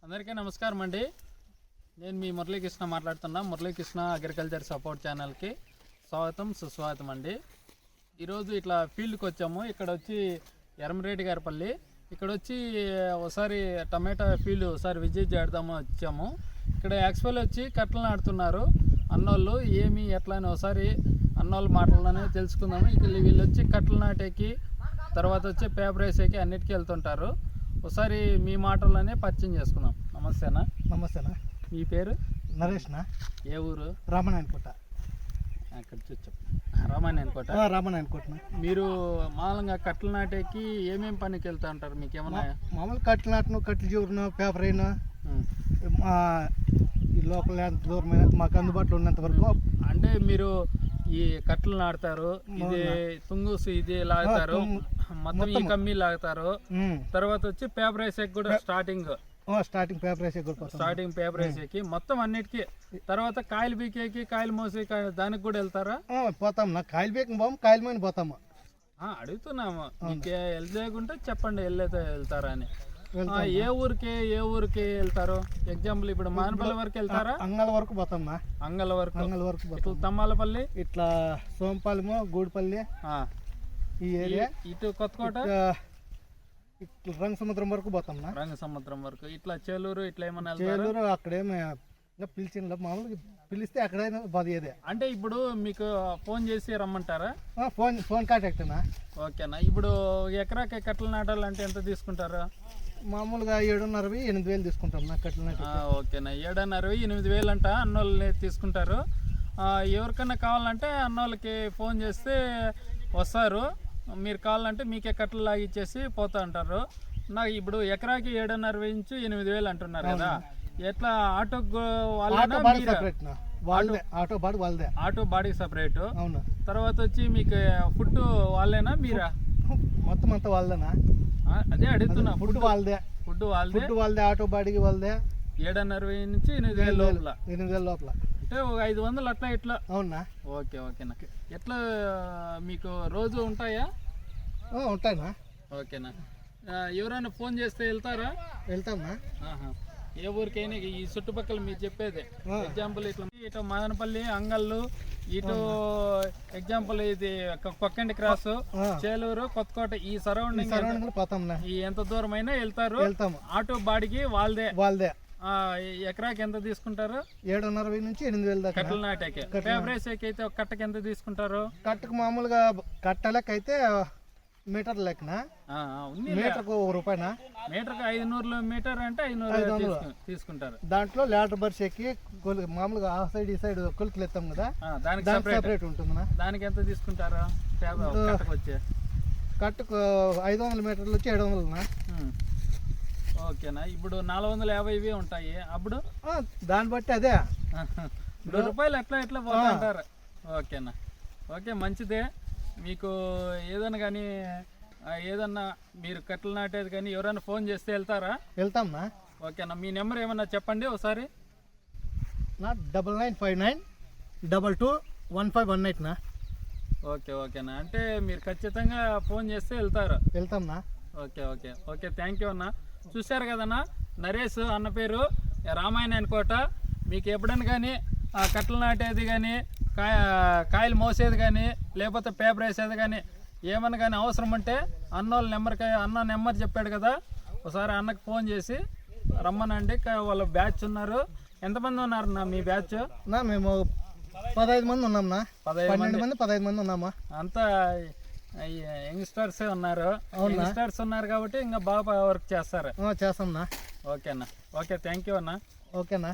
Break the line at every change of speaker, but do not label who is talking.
అందరికీ నమస్కారం అండి. నేను మీ మురళీకృష్ణ మాట్లాడుతున్నా. మురళీకృష్ణ అగ్రికల్చర్ సపోర్ట్ ఛానల్కి స్వాగతం సుస్వాగతం అండి. ఈరోజు ఇట్లా ఫీల్డ్కి వచ్చాము. ఇక్కడ వచ్చి ఎర్రమరెడ్డి గారిపల్లి. ఇక్కడ వచ్చి ఒకసారి టమాటా ఫీల్డ్ ఒకసారి విజిట్ చేద్దాము వచ్చాము. ఇక్కడ యాక్చువల్ వచ్చి కట్టలు నాటుతున్నారు అన్నోళ్ళు. ఏమి ఎట్లా అని ఒకసారి అన్నోళ్ళ మాటల్లోనే తెలుసుకుందాము. వీళ్ళు వచ్చి కట్టలు నాటేకి తర్వాత వచ్చి పేపర్ వేసేకి అన్నిటికీ వెళ్తుంటారు. ఒకసారి మీ మాటల్లోనే పరిచయం చేసుకుందాం. నమస్తేనా.
నమస్తేనా.
మీ పేరు?
నరేష్నా.
ఏ ఊరు?
రామనాయనకోట.
అక్కడ చూచు రామాయణకోట.
రామనాయనకోటనా.
మీరు మామూలుగా కట్టలు నాటేకి ఏమేమి పనికి వెళ్తా ఉంటారు? మీకు ఏమన్నా
మామూలు కట్టలు నాటను, కట్టలు చూడను, పేపర్ అయినా ఈ లోకల్ ఎంత దూరమైన మాకు అందుబాటులో ఉన్నంత వరకు. అంటే
మీరు ఈ కట్టలు నాటుతారు, ఇది తుంగుసు ఇది లాగుతారు, మొత్తం ఈ కమ్మీ లాగుతారు. తర్వాత వచ్చి పేపర్ వేసేకి కూడా స్టార్టింగ్
పేపర్ వేసేకి
పేపర్ వేసేకి మొత్తం అన్నిటికీ. తర్వాత కాయలు బీకేకి కాయలు మోసే దానికి కూడా వెళ్తారా?
పోతాం. నా కాయలు బీకి పోము, కాయలు మీద పోతాము.
అడుగుతున్నాము. మీకు వెళ్ళకుంటే చెప్పండి వెళ్ళైతే వెళ్తారా అని. ఏ ఊరికి వెళ్తారు? ఎగ్జాంపుల్ ఇప్పుడు మానపల్లి వరకు వెళ్తారా?
అంగళ వరకు పోతాం.
అంగళ వరకు తమ్మాలపల్లి,
ఇట్లా సోంపాలెము, గూడిపల్లి ఈ ఏరియా,
ఇటు కొత్తకోట,
రంగసముద్రం వరకు పోతాం.
రంగసముద్రం వరకు ఇట్లా చేలూరు ఇట్లా ఏమన్నా?
చేలూరు అక్కడేమి పిలిచిన మామూలుగా పిలిస్తే అక్కడైనా పోయేదే.
అంటే ఇప్పుడు మీకు ఫోన్ చేసి రమ్మంటారా?
Phone contact.
ఓకేనా. ఇప్పుడు ఎకరాకి కట్టలు నాటాలంటే ఎంత తీసుకుంటారు?
మామూలుగా 7,500-8,000 తీసుకుంటాం నా కట్టలు నాటి.
ఓకేనా. 7,500-8,000 అంట అన్నోళ్ళని తీసుకుంటారు. ఎవరికైనా కావాలంటే అన్నోళ్ళకి ఫోన్ చేస్తే వస్తారు. మీరు కావాలంటే మీకే కట్టలు లాగిచ్చేసి పోతా అంటారు. నాకు ఇప్పుడు ఎకరాకి 7,500-8,000 అంటున్నారు కదా. ఎట్లా ఆటో ఆటో బాడీ సపరేట్.
అవును.
తర్వాత వచ్చి మీకు ఫుడ్ వాళ్ళేనా మీరా?
మొత్తం అంతా వాళ్ళదేనా?
అదే అడుగుతున్నా.
ఫుడ్ వాళ్ళదే. ఆటో బాడీకి వాళ్ళదే.
7,500-8,000 లోపల.
8,000 లోపల
అంటే ఒక 500 అట్లా ఇట్లా.
అవునా.
ఓకేనా. ఎట్లా మీకు రోజు ఉంటాయా?
ఉంటాయినా.
ఓకేనా. ఎవరైనా ఫోన్ చేస్తే వెళ్తారా?
వెళ్తామా.
ఏ ఊరికైనా ఈ చుట్టుపక్కల మీరు చెప్పేది ఎగ్జాంపుల్ ఇటు మదనపల్లి, అంగళ్ళు, ఇటు ఎగ్జాంపుల్ ఇది కొక్కండి క్రాస్, చేలూరు, కొత్తకోట ఈ సరౌండింగ్
పోతాం.
ఈ ఎంత దూరం అయినా వెళ్తారు. ఆటో బాడికి వాళ్ళదే. ఎకరాకి ఎంత తీసుకుంటారు?
7,500-8,000 దాకా.
కట్టలు నాటాకి పేపరేస్ అయితే ఒక కట్టకి ఎంత తీసుకుంటారు?
కట్టకు మామూలుగా కట్టలకైతే మీటర్ లెక్కన మీటర్కు ₹1.
మీటర్కి 500 మీటర్ అంటే 500 తీసుకుంటారు.
దాంట్లో లేటర్ బర్షేకి మామూలుగా ఆ సైడ్ ఈ సైడ్ కొలుతులు ఎత్తాం కదా, దానికి సెపరేట్ ఉంటుంది.
దానికి ఎంత తీసుకుంటారు?
కట్టుకు 500 మీటర్లు వచ్చి 700.
ఓకేనా. ఇప్పుడు 450 ఉంటాయి. అప్పుడు
దాన్ని బట్టి అదే
₹100 ఎట్లా పోతా అంటారు. ఓకేనా. ఓకే, మంచిదే. మీకు ఏదన్నా మీరు కట్టలు నాటేది కానీ ఎవరైనా ఫోన్ చేస్తే వెళ్తారా?
వెళ్తాంనా.
ఓకేనా. మీ నెంబర్ ఏమన్నా చెప్పండి ఒకసారి.
నా 9959221518.
ఓకేనా. అంటే మీరు ఖచ్చితంగా ఫోన్ చేస్తే వెళ్తాంనా? ఓకే. థ్యాంక్ యూ అన్న. చూశారు కదన్నా, నరేష్ అన్న పేరు, రామాయణకోట. మీకు ఎప్పుడైనా కానీ కట్టలు నాటేది కానీ కాయలు మోసేది కానీ లేకపోతే పేపర్ వేసేది కానీ ఏమన్నా కానీ అవసరం ఉంటే అన్న నెంబర్ చెప్పాడు కదా, ఒకసారి అన్నకు ఫోన్ చేసి రమ్మనండి. వాళ్ళ బ్యాచ్ ఉన్నారు. ఎంతమంది ఉన్నారు మీ బ్యాచ్?
మేము 15 మంది ఉన్నాం. 15 మంది ఉన్నామా.
అంతా యంగ్స్టర్సే ఉన్నారు. యంగ్స్టర్స్ ఉన్నారు కాబట్టి ఇంకా బాగా వర్క్ చేస్తారు.
చేస్తాం.
ఓకేనా. ఓకే, థ్యాంక్ యూ అన్న.
ఓకేనా.